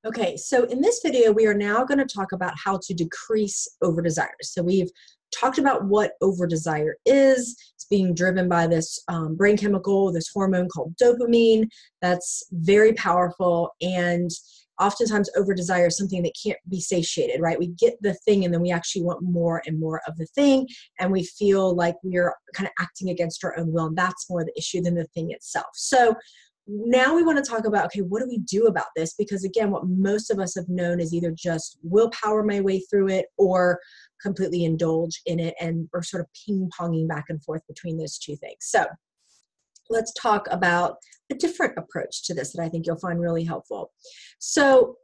Okay, so in this video, we are now going to talk about how to decrease over-desire. So we've talked about what over-desire is. It's being driven by this brain chemical, this hormone called dopamine that's very powerful. And oftentimes over-desire is something that can't be satiated, right? We get the thing and then we actually want more and more of the thing. And we feel like we're kind of acting against our own will. And that's more the issue than the thing itself. So now we want to talk about, okay, what do we do about this? Because again, what most of us have known is either just willpower my way through it or completely indulge in it, and we're sort of ping-ponging back and forth between those two things. So let's talk about a different approach to this that I think you'll find really helpful. So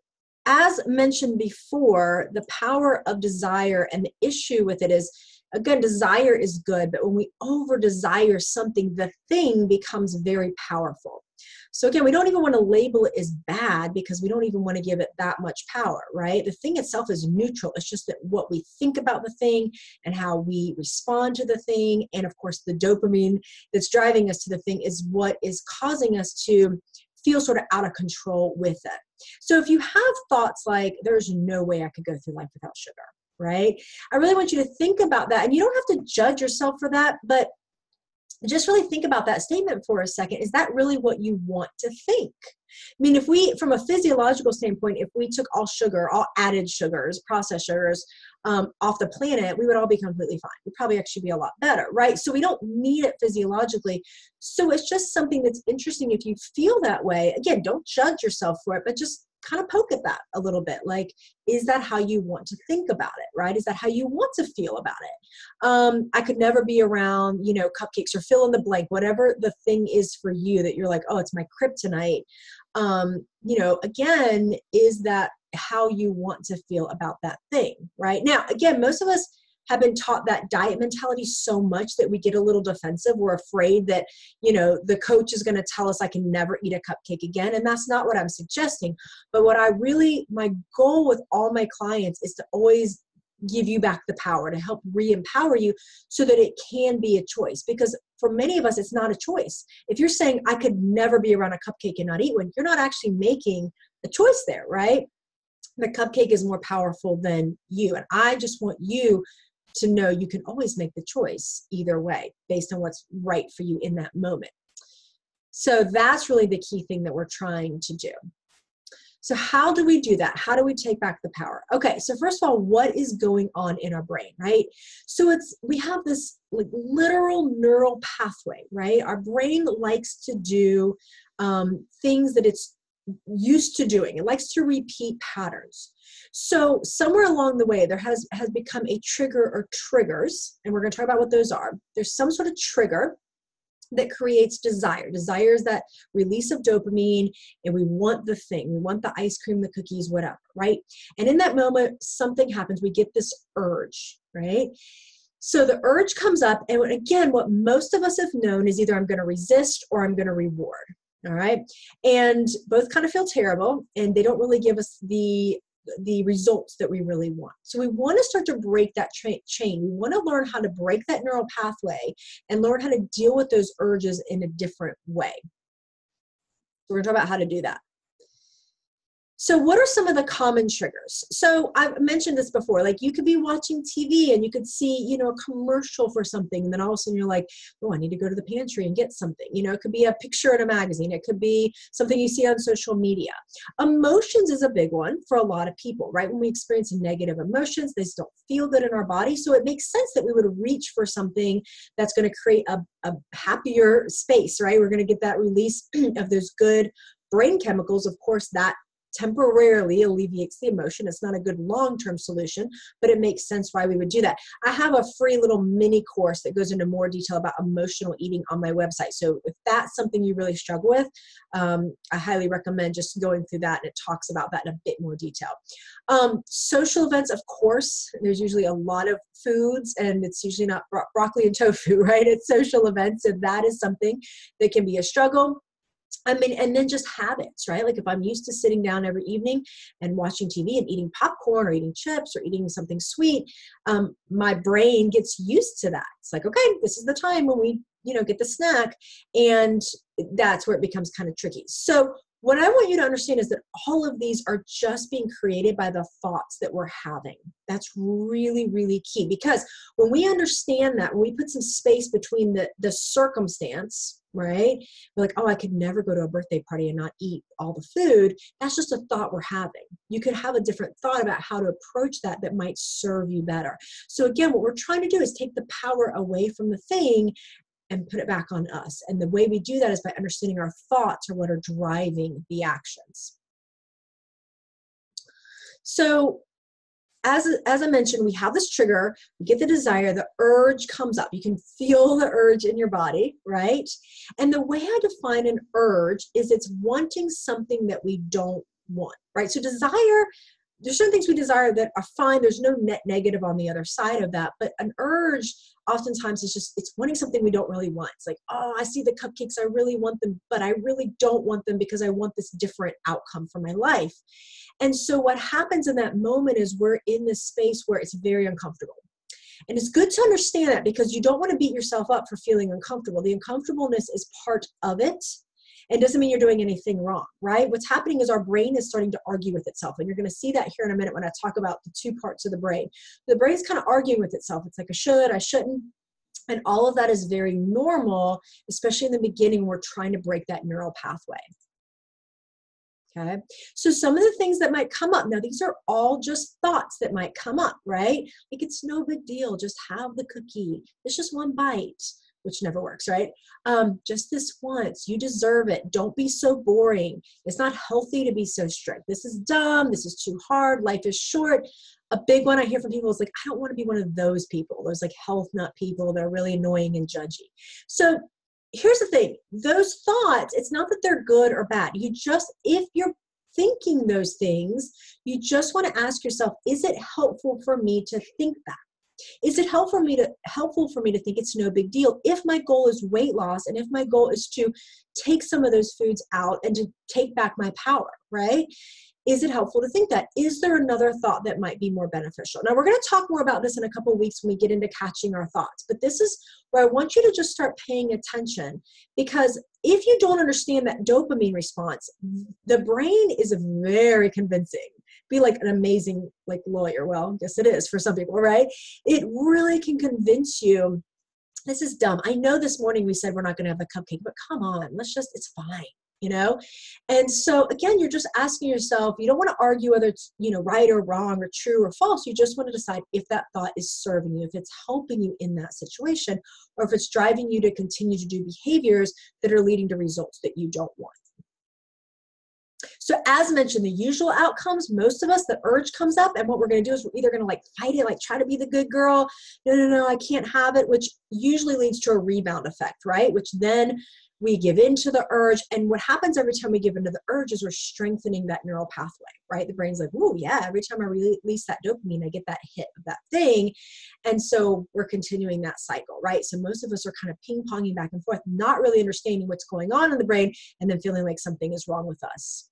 as mentioned before, the power of desire and the issue with it is, again, desire is good, but when we over-desire something, the thing becomes very powerful. So again, we don't even want to label it as bad because we don't even want to give it that much power, right? The thing itself is neutral. It's just that what we think about the thing and how we respond to the thing, and of course the dopamine that's driving us to the thing, is what is causing us to feel sort of out of control with it. So if you have thoughts like, there's no way I could go through life without sugar, right? I really want you to think about that. And you don't have to judge yourself for that, but just really think about that statement for a second. Is that really what you want to think? I mean, if we, from a physiological standpoint, if we took all sugar, all added sugars, processed sugars off the planet, we would all be completely fine. We'd probably actually be a lot better, right? So we don't need it physiologically. So it's just something that's interesting if you feel that way. Again, don't judge yourself for it, but just kind of poke at that a little bit. Like, is that how you want to think about it, right? Is that how you want to feel about it? I could never be around, cupcakes, or fill in the blank, whatever the thing is for you that you're like, oh, it's my kryptonite. Again, is that how you want to feel about that thing, right? Now, again, most of us have been taught that diet mentality so much that we get a little defensive. We're afraid that, the coach is going to tell us I can never eat a cupcake again. And that's not what I'm suggesting. But my goal with all my clients is to always give you back the power, to help re-empower you so that it can be a choice. Because for many of us, it's not a choice. If you're saying I could never be around a cupcake and not eat one, you're not actually making a choice there, right? The cupcake is more powerful than you. And I just want you to know you can always make the choice either way based on what's right for you in that moment. So that's really the key thing that we're trying to do. So how do we do that? How do we take back the power? Okay, so first of all, what is going on in our brain, right? So we have this literal neural pathway, right? Our brain likes to do things that it's used to doing. It likes to repeat patterns. So somewhere along the way, there has become a trigger or triggers, and we're going to talk about what those are. There's some sort of trigger that creates desire. Desire is that release of dopamine, and we want the thing. We want the ice cream, the cookies, whatever, right? And in that moment, something happens. We get this urge, right? So the urge comes up, and again, what most of us have known is either I'm going to resist or I'm going to reward. All right. And both kind of feel terrible, and they don't really give us the results that we really want. So we want to start to break that chain. We want to learn how to break that neural pathway and learn how to deal with those urges in a different way. So we're going to talk about how to do that. So what are some of the common triggers? So I've mentioned this before, like you could be watching TV and you could see, a commercial for something. And then all of a sudden you're like, oh, I need to go to the pantry and get something. It could be a picture in a magazine. It could be something you see on social media. Emotions is a big one for a lot of people, right? When we experience negative emotions, they just don't feel good in our body. So it makes sense that we would reach for something that's going to create a happier space, right? We're going to get that release of those good brain chemicals. Of course, that temporarily alleviates the emotion. It's not a good long-term solution, but it makes sense why we would do that. I have a free little mini course that goes into more detail about emotional eating on my website. So if that's something you really struggle with, I highly recommend just going through that, and it talks about that in a bit more detail. Social events, of course, there's usually a lot of foods, and it's usually not broccoli and tofu, right? It's social events, and that is something that can be a struggle. And then just habits, right? Like if I'm used to sitting down every evening and watching TV and eating popcorn or eating chips or eating something sweet, my brain gets used to that. It's like, okay, this is the time when we, get the snack. And that's where it becomes kind of tricky. So what I want you to understand is that all of these are just being created by the thoughts that we're having. That's really, really key, because when we understand that, when we put some space between the circumstance, right? We're like, oh, I could never go to a birthday party and not eat all the food. That's just a thought we're having. You could have a different thought about how to approach that that might serve you better. So again, what we're trying to do is take the power away from the thing and put it back on us. And the way we do that is by understanding our thoughts are what are driving the actions. So as I mentioned, we have this trigger, we get the desire, the urge comes up. You can feel the urge in your body, right? And the way I define an urge is it's wanting something that we don't want, right? So desire, there's certain things we desire that are fine. There's no net negative on the other side of that. But an urge oftentimes is just, it's wanting something we don't really want. It's like, oh, I see the cupcakes, I really want them, but I really don't want them because I want this different outcome for my life. And so what happens in that moment is we're in this space where it's very uncomfortable. And it's good to understand that, because you don't want to beat yourself up for feeling uncomfortable. The uncomfortableness is part of it. It doesn't mean you're doing anything wrong, right? What's happening is our brain is starting to argue with itself. And you're going to see that here in a minute when I talk about the two parts of the brain. The brain's kind of arguing with itself. It's like, I should, I shouldn't. And all of that is very normal, especially in the beginning when we're trying to break that neural pathway. Okay, so some of the things that might come up, now these are all just thoughts that might come up, right? Like, it's no big deal, just have the cookie. It's just one bite, which never works, right? Just this once, you deserve it. Don't be so boring. It's not healthy to be so strict. This is dumb, this is too hard, life is short. A big one I hear from people is like, I don't want to be one of those people. Those like health nut people that are really annoying and judgy. So here's the thing, those thoughts, it's not that they're good or bad. You just, if you're thinking those things, you just want to ask yourself, is it helpful for me to think that? Is it helpful for me to think it's no big deal if my goal is weight loss and if my goal is to take some of those foods out and to take back my power, right? Is it helpful to think that? Is there another thought that might be more beneficial? Now, we're going to talk more about this in a couple of weeks when we get into catching our thoughts. But this is where I want you to just start paying attention, because if you don't understand that dopamine response, the brain is very convincing. Be like an amazing like lawyer. Well, yes, it is for some people, right? It really can convince you, this is dumb. I know this morning we said we're not going to have a cupcake, but come on, it's fine. You know? And so again, you're just asking yourself, you don't want to argue whether it's, right or wrong or true or false. You just want to decide if that thought is serving you, if it's helping you in that situation, or if it's driving you to continue to do behaviors that are leading to results that you don't want. So as mentioned, the usual outcomes, most of us, the urge comes up, and what we're going to do is we're either going to fight it, try to be the good girl. No, I can't have it, which usually leads to a rebound effect, right? Which then we give into the urge. And what happens every time we give into the urge is we're strengthening that neural pathway, right? The brain's like, oh yeah, every time I release that dopamine, I get that hit of that thing. And so we're continuing that cycle, right? So most of us are kind of ping-ponging back and forth, not really understanding what's going on in the brain, and then feeling like something is wrong with us.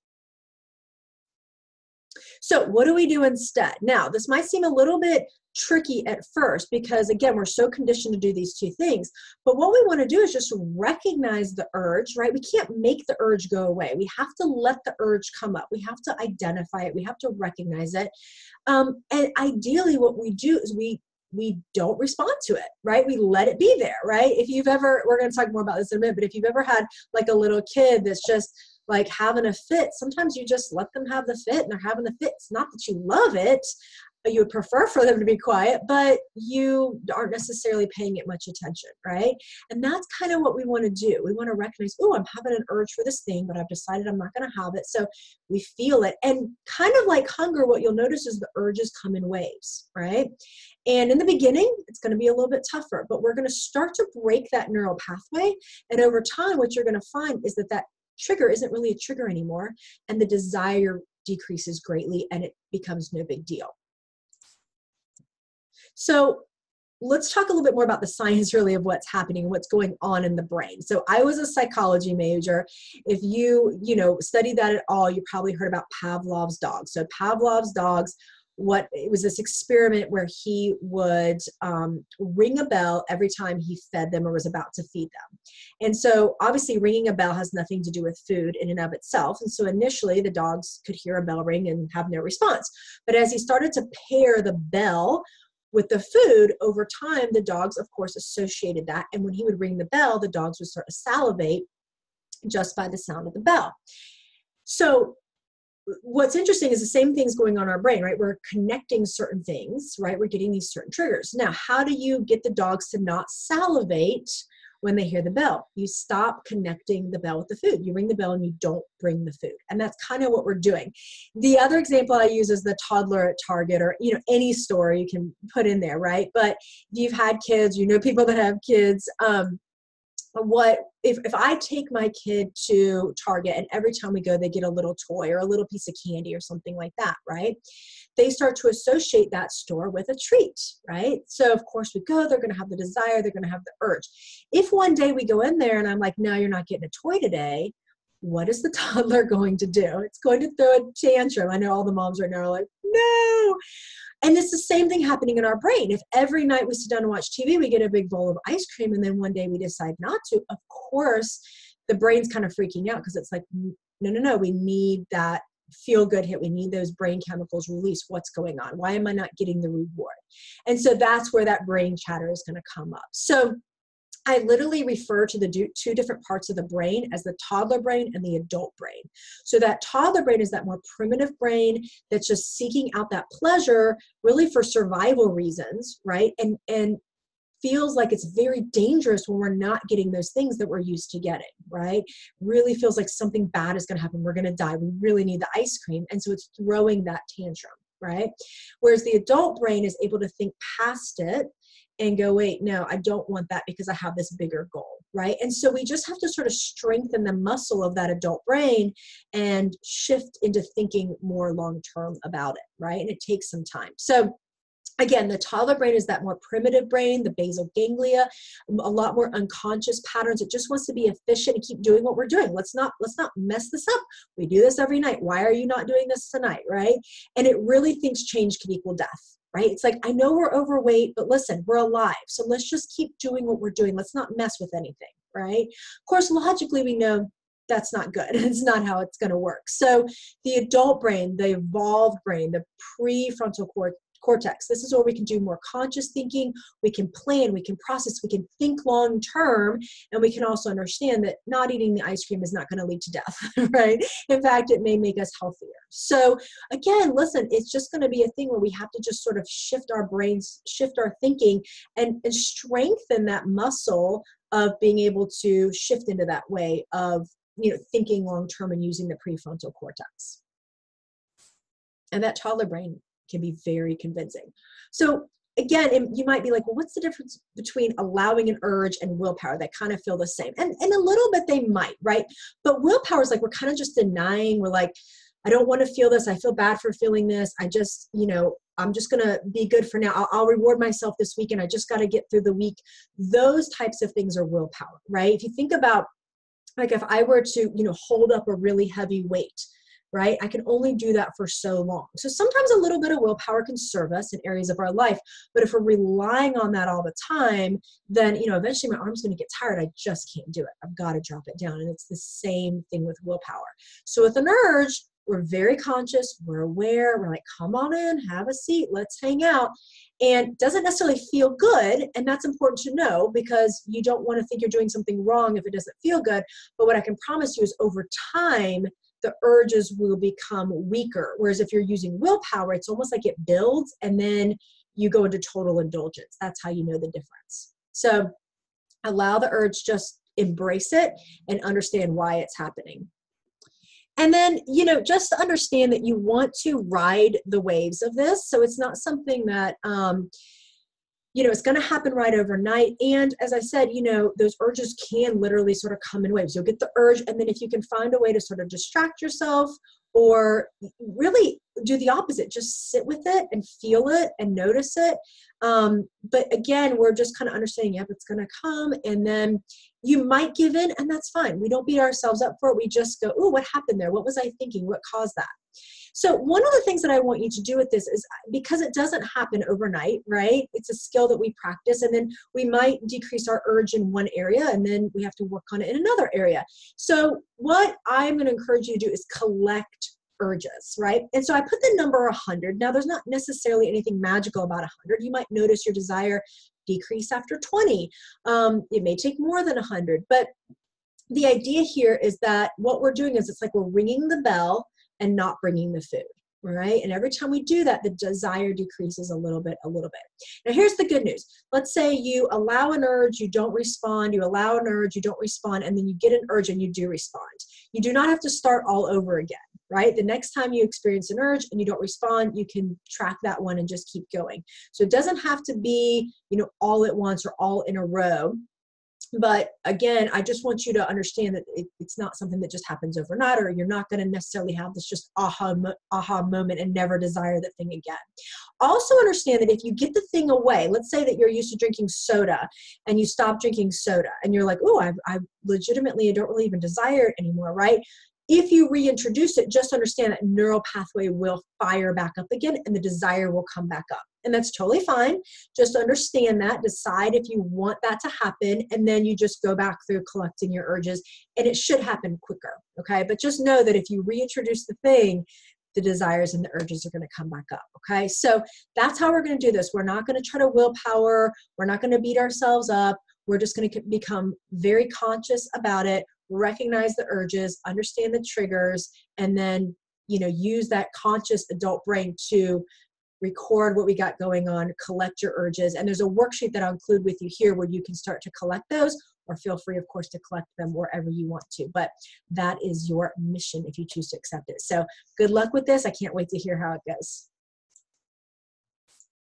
So what do we do instead? Now, this might seem a little bit tricky at first because, again, we're so conditioned to do these two things. But what we want to do is just recognize the urge, right? We can't make the urge go away. We have to let the urge come up. We have to identify it. We have to recognize it. And ideally, what we do is we don't respond to it, right? We let it be there, right? If you've ever, we're going to talk more about this in a minute, but if you've ever had a little kid that's just having a fit, sometimes you just let them have the fit and they're having the fit. It's not that you love it. You would prefer for them to be quiet, but you aren't necessarily paying it much attention, right? And that's kind of what we want to do. We want to recognize, oh, I'm having an urge for this thing, but I've decided I'm not going to have it. So we feel it. And kind of like hunger, what you'll notice is the urges come in waves, right? And in the beginning, it's going to be a little bit tougher, but we're going to start to break that neural pathway. And over time, what you're going to find is that trigger isn't really a trigger anymore, and the desire decreases greatly, and it becomes no big deal. So let's talk a little bit more about the science really of what's happening, what's going on in the brain. So I was a psychology major. If you study that at all, you probably heard about Pavlov's dogs. So Pavlov's dogs it was this experiment where he would ring a bell every time he fed them or was about to feed them. And so obviously ringing a bell has nothing to do with food in and of itself. And so initially the dogs could hear a bell ring and have no response. But as he started to pair the bell with the food, over time, the dogs, of course, associated that. And when he would ring the bell, the dogs would start to salivate just by the sound of the bell. So what's interesting is the same thing's going on in our brain, right? We're connecting certain things, right? We're getting these certain triggers. Now, how do you get the dogs to not salivate when they hear the bell? You stop connecting the bell with the food. You ring the bell and you don't bring the food. And that's kind of what we're doing. The other example I use is the toddler at Target, or, any store you can put in there, right? But if you've had kids, people that have kids, if I take my kid to Target and every time we go, they get a little toy or a little piece of candy or something like that, right? They start to associate that store with a treat, right? So of course we go, they're going to have the desire, they're going to have the urge. If one day we go in there and I'm like, no, you're not getting a toy today, what is the toddler going to do? It's going to throw a tantrum. I know all the moms right now are like, no. And it's the same thing happening in our brain. If every night we sit down and watch TV, we get a big bowl of ice cream, and then one day we decide not to, of course, the brain's kind of freaking out because it's like, no, we need that feel-good hit. We need those brain chemicals released. What's going on? Why am I not getting the reward? And so that's where that brain chatter is going to come up. So I literally refer to the two different parts of the brain as the toddler brain and the adult brain. So that toddler brain is that more primitive brain that's just seeking out that pleasure really for survival reasons, right? And feels like it's very dangerous when we're not getting those things that we're used to getting, right? Really feels like something bad is going to happen. We're going to die. We really need the ice cream. And so it's throwing that tantrum, right? Whereas the adult brain is able to think past it and go, wait, no, I don't want that because I have this bigger goal, right? And so we just have to sort of strengthen the muscle of that adult brain and shift into thinking more long-term about it, right? And it takes some time. So again, the toddler brain is that more primitive brain, the basal ganglia, a lot more unconscious patterns. It just wants to be efficient and keep doing what we're doing. Let's not mess this up. We do this every night. Why are you not doing this tonight, right? And it really thinks change can equal death. Right? It's like, I know we're overweight, but listen, we're alive. So let's just keep doing what we're doing. Let's not mess with anything, right? Of course, logically, we know that's not good. It's not how it's going to work. So the adult brain, the evolved brain, the prefrontal cortex, this is where we can do more conscious thinking. We can plan, we can process, we can think long term, and we can also understand that not eating the ice cream is not going to lead to death, right? In fact, it may make us healthier. So again, listen, it's just going to be a thing where we have to just sort of shift our brains, shift our thinking, and strengthen that muscle of being able to shift into that way of, thinking long term and using the prefrontal cortex. And that toddler brain can be very convincing. So again, you might be like, well, what's the difference between allowing an urge and willpower? They kind of feel the same. And a little bit they might, right? But willpower is like, we're kind of just denying. We're like, I don't want to feel this. I feel bad for feeling this. I just, I'm just going to be good for now. I'll reward myself this week, and I just got to get through the week. Those types of things are willpower, right? If you think about, like, if I were to, hold up a really heavy weight, right? I can only do that for so long. So sometimes a little bit of willpower can serve us in areas of our life. But if we're relying on that all the time, then, eventually my arm's going to get tired. I just can't do it. I've got to drop it down. And it's the same thing with willpower. So with an urge, we're very conscious. We're aware. We're like, come on in, have a seat. Let's hang out. And it doesn't necessarily feel good. And that's important to know, because you don't want to think you're doing something wrong if it doesn't feel good. But what I can promise you is over time, the urges will become weaker. Whereas if you're using willpower, it's almost like it builds and then you go into total indulgence. That's how you know the difference. So allow the urge, just embrace it and understand why it's happening. And then, just understand that you want to ride the waves of this. So it's not something that, it's going to happen right overnight. And as I said, those urges can literally sort of come in waves. You'll get the urge. And then if you can find a way to sort of distract yourself or really do the opposite. Just sit with it and feel it and notice it. But again, we're just kind of understanding, yep, it's going to come. And then you might give in, and that's fine. We don't beat ourselves up for it. We just go, oh, what happened there? What was I thinking? What caused that? So one of the things that I want you to do with this is, because it doesn't happen overnight, right? It's a skill that we practice, and then we might decrease our urge in one area, and then we have to work on it in another area. So what I'm going to encourage you to do is collect urges, right? And so I put the number 100. Now, there's not necessarily anything magical about 100. You might notice your desire decrease after 20. It may take more than 100, but the idea here is that what we're doing is, it's like we're ringing the bell and not bringing the food, right? And every time we do that, the desire decreases a little bit, a little bit. Now, here's the good news. Let's say you allow an urge, you don't respond, you allow an urge, you don't respond, and then you get an urge and you do respond. You do not have to start all over again, right? The next time you experience an urge and you don't respond, you can track that one and just keep going. So it doesn't have to be, all at once or all in a row. But again, I just want you to understand that it's not something that just happens overnight, or you're not going to necessarily have this just aha moment and never desire the thing again. Also understand that if you get the thing away, let's say that you're used to drinking soda and you stop drinking soda and you're like, oh, I legitimately don't really even desire it anymore, right? If you reintroduce it, just understand that neural pathway will fire back up again and the desire will come back up. And that's totally fine. Just understand that, decide if you want that to happen, and then you just go back through collecting your urges, and it should happen quicker, okay? But just know that if you reintroduce the thing, the desires and the urges are going to come back up, okay? So that's how we're going to do this. We're not going to try to willpower. We're not going to beat ourselves up. We're just going to become very conscious about it, recognize the urges, understand the triggers, and then, use that conscious adult brain to record what we got going on, collect your urges. And there's a worksheet that I'll include with you here where you can start to collect those, or feel free, of course, to collect them wherever you want to. But that is your mission if you choose to accept it. So good luck with this. I can't wait to hear how it goes.